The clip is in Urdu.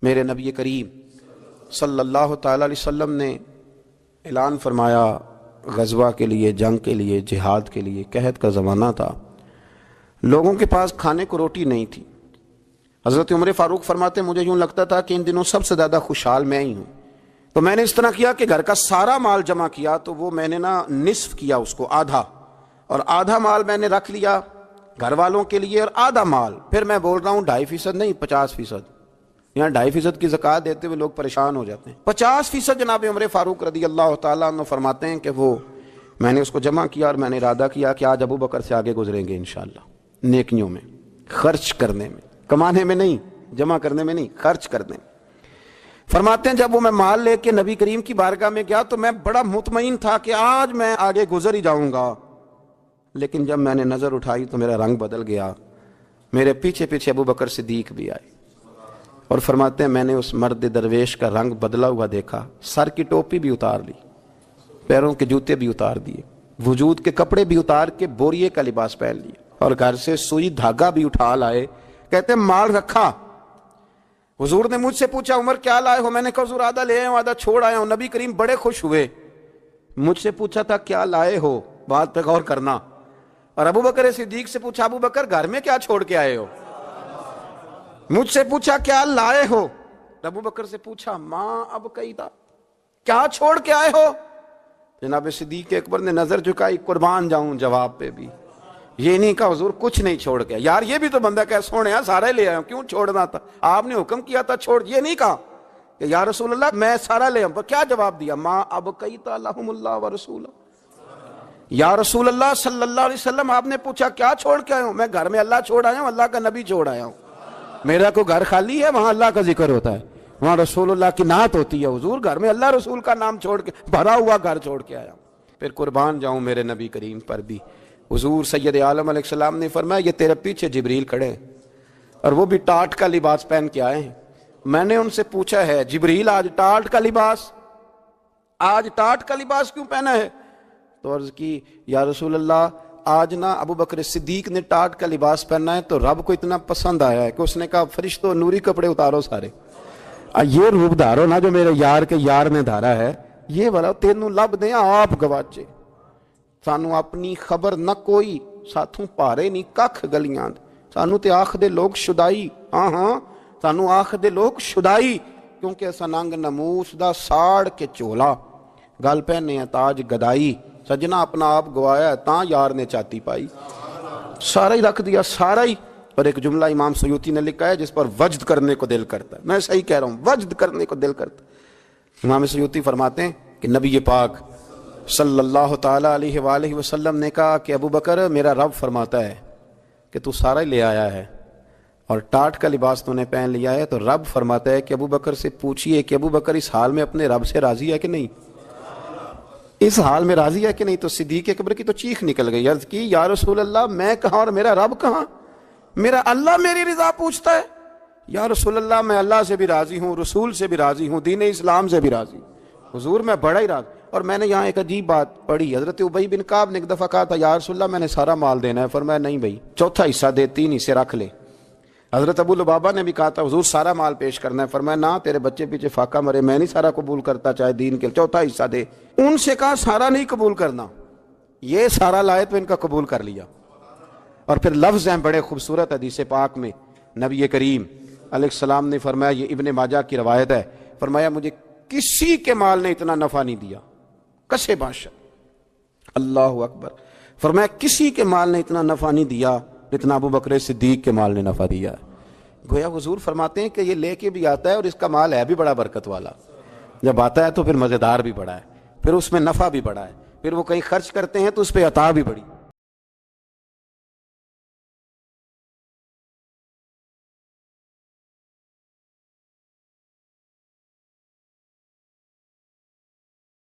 میرے نبی کریم صلی اللہ تعالی علیہ وسلم نے اعلان فرمایا غزوہ کے لیے، جنگ کے لیے، جہاد کے لیے۔ قحط کا زمانہ تھا، لوگوں کے پاس کھانے کو روٹی نہیں تھی۔ حضرت عمر فاروق فرماتے مجھے یوں لگتا تھا کہ ان دنوں سب سے زیادہ خوشحال میں ہی ہوں، تو میں نے اس طرح کیا کہ گھر کا سارا مال جمع کیا، تو وہ میں نے نصف کیا، اس کو آدھا، اور آدھا مال میں نے رکھ لیا گھر والوں کے لیے، اور آدھا مال پھر میں بول رہا ہوں 2.5% نہیں 50%۔ یہاں 2.5% کی زکوٰۃ دیتے ہوئے لوگ پریشان ہو جاتے ہیں۔ 50% جناب عمر فاروق رضی اللہ تعالیٰ عنہ فرماتے ہیں کہ وہ میں نے اس کو جمع کیا، اور میں نے ارادہ کیا کہ آج ابو بکر سے آگے گزریں گے انشاءاللہ، نیکیوں میں، خرچ کرنے میں، کمانے میں نہیں، جمع کرنے میں نہیں، خرچ کرنے میں۔ فرماتے ہیں جب وہ میں مال لے کے نبی کریم کی بارگاہ میں گیا تو میں بڑا مطمئن تھا کہ آج میں آگے گزر ہی جاؤں گا، لیکن جب میں نے نظر اٹھائی تو میرا رنگ بدل گیا، میرے پیچھے پیچھے ابو بکر صدیق بھی آئے، اور فرماتے ہیں میں نے اس مرد درویش کا رنگ بدلا ہوا دیکھا، سر کی ٹوپی بھی اتار لی، پیروں کے جوتے بھی اتار دیے، وجود کے کپڑے بھی اتار کے بوریے کا لباس پہن لیے، اور گھر سے سوئی دھاگا بھی اٹھا لائے۔ کہتے ہیں مال رکھا۔ حضور نے مجھ سے پوچھا عمر کیا لائے ہو؟ میں نے کہا حضور آدھا لے آیا ہوں، آدھا چھوڑ آیا ہوں۔ نبی کریم بڑے خوش ہوئے، مجھ سے پوچھا تھا کیا لائے ہو، بات پہ غور کرنا۔ اور ابو بکر صدیق سے پوچھا ابو بکر گھر میں کیا چھوڑ کے آئے ہو؟ مجھ سے پوچھا کیا لائے ہو؟ ابو بکر سے پوچھا ماں اب کئی تھا، کیا چھوڑ کے آئے ہو؟ جناب صدیق اکبر نے نظر جھکائی، قربان جاؤں جواب پہ بھی، یہ نہیں کہا حضور کچھ نہیں چھوڑ کے، یار یہ بھی تو بندہ کہ سونے سارا لے آیا ہوں، کیوں چھوڑنا تھا، آپ نے حکم کیا تھا چھوڑ، یہ نہیں کہا کہ یا رسول اللہ میں سارا لے آؤں۔ کیا جواب دیا؟ ماں اب کئی لہم اللہ و رسول، یا رسول اللہ صلی اللہ علیہ وسلم آپ نے پوچھا کیا چھوڑ کے آئے ہوں؟ میں گھر میں اللہ چھوڑ آیا ہوں، اللہ کا نبی چھوڑ آیا ہوں۔ میرا کوئی گھر خالی ہے؟ وہاں اللہ کا ذکر ہوتا ہے، وہاں رسول اللہ کی نعت ہوتی ہے۔ حضور گھر میں اللہ رسول کا نام چھوڑ کے بھرا ہوا گھر چھوڑ کے آیا ہوں۔ پھر قربان جاؤں میرے نبی کریم پر بھی، حضور سید عالم علیہ السلام نے فرمایا یہ تیرے پیچھے جبریل کھڑے ہیں، اور وہ بھی ٹاٹ کا لباس پہن کے آئے ہیں۔ میں نے ان سے پوچھا ہے جبریل آج ٹاٹ کا لباس، آج ٹاٹ کا لباس کیوں پہنا ہے؟ تو عرض کی یا رسول اللہ آج نا ابو بکر صدیق نے ٹاٹ کا لباس پہنا ہے تو رب کو اتنا پسند آیا ہے کہ اس نے کہا فرشتوں نوری کپڑے اتارو سارے، یہ روپ دھارو نا جو میرے یار کے یار نے دھارا ہے، یہ والا تینوں لب دیں آپ گواچے، سانو اپنی خبر نہ کوئی، ساتھوں پارے نہیں ککھ گلیاں، سانو تے آخ دے لوگ شدائی، ہاں سانو آخ دے لوگ شدائی، کیونکہ ایسا ننگ نموس دا ساڑ کے چولا، گل پہنے ہیں تاج گدائی، سجنا اپنا آپ گوایا تاں یار نے چاتی پائی، سارا ہی رکھ دیا سارا ہی۔ اور ایک جملہ امام سیوطی نے لکھا ہے جس پر وجد کرنے کو دل کرتا ہے، میں صحیح کہہ رہا ہوں، وجد کرنے کو دل کرتا ہے۔ امام سیوطی فرماتے ہیں کہ نبی پاک صلی اللہ تعالیٰ علیہ وآلہ وسلم نے کہا کہ ابو بکر میرا رب فرماتا ہے کہ تو سارا ہی لے آیا ہے اور ٹاٹ کا لباس تو نے پہن لیا ہے، تو رب فرماتا ہے کہ ابو بکر سے پوچھئے کہ ابو بکر اس حال میں اپنے رب سے راضی ہے کہ نہیں، اس حال میں راضی ہے کہ نہیں؟ تو صدیق اکبر کی تو چیخ نکل گئی، عرض کی یا رسول اللہ میں کہاں اور میرا رب کہاں؟ میرا اللہ میری رضا پوچھتا ہے، یا رسول اللہ میں اللہ سے بھی راضی ہوں، رسول سے بھی راضی ہوں، دین اسلام سے بھی راضی ہوں، حضور میں بڑا ہی راضی۔ اور میں نے یہاں ایک عجیب بات پڑھی، حضرت ابی بن کعب نے ایک دفعہ کہا تھا یا رسول اللہ میں نے سارا مال دینا ہے، فرمایا نہیں بھائی چوتھا حصہ دے، 3 حصے رکھ لے۔ حضرت ابو لبابہ نے بھی کہا تھا حضور سارا مال پیش کرنا ہے، فرمایا نہ تیرے بچے پیچھے فاقہ مرے، میں نہیں سارا قبول کرتا چاہے دین کے، چوتھا حصہ دے۔ ان سے کہا سارا نہیں قبول کرنا، یہ سارا لائے تو ان کا قبول کر لیا۔ اور پھر لفظ ہیں بڑے خوبصورت حدیث پاک میں، نبی کریم علیہ السلام نے فرمایا، یہ ابن ماجہ کی روایت ہے، فرمایا مجھے کسی کے مال نے اتنا نفع نہیں دیا، کسے بادشاہ، اللہ اکبر، فرمایا کسی کے مال نے اتنا نفع نہیں دیا جتنا ابو بکر صدیق کے مال نے نفع دیا۔ گویا حضور فرماتے ہیں کہ یہ لے کے بھی آتا ہے اور اس کا مال ہے بھی بڑا برکت والا، جب آتا ہے تو پھر مزیدار بھی بڑا ہے، پھر اس میں نفع بھی بڑا ہے، پھر وہ کہیں خرچ کرتے ہیں تو اس پہ عطا بھی بڑی۔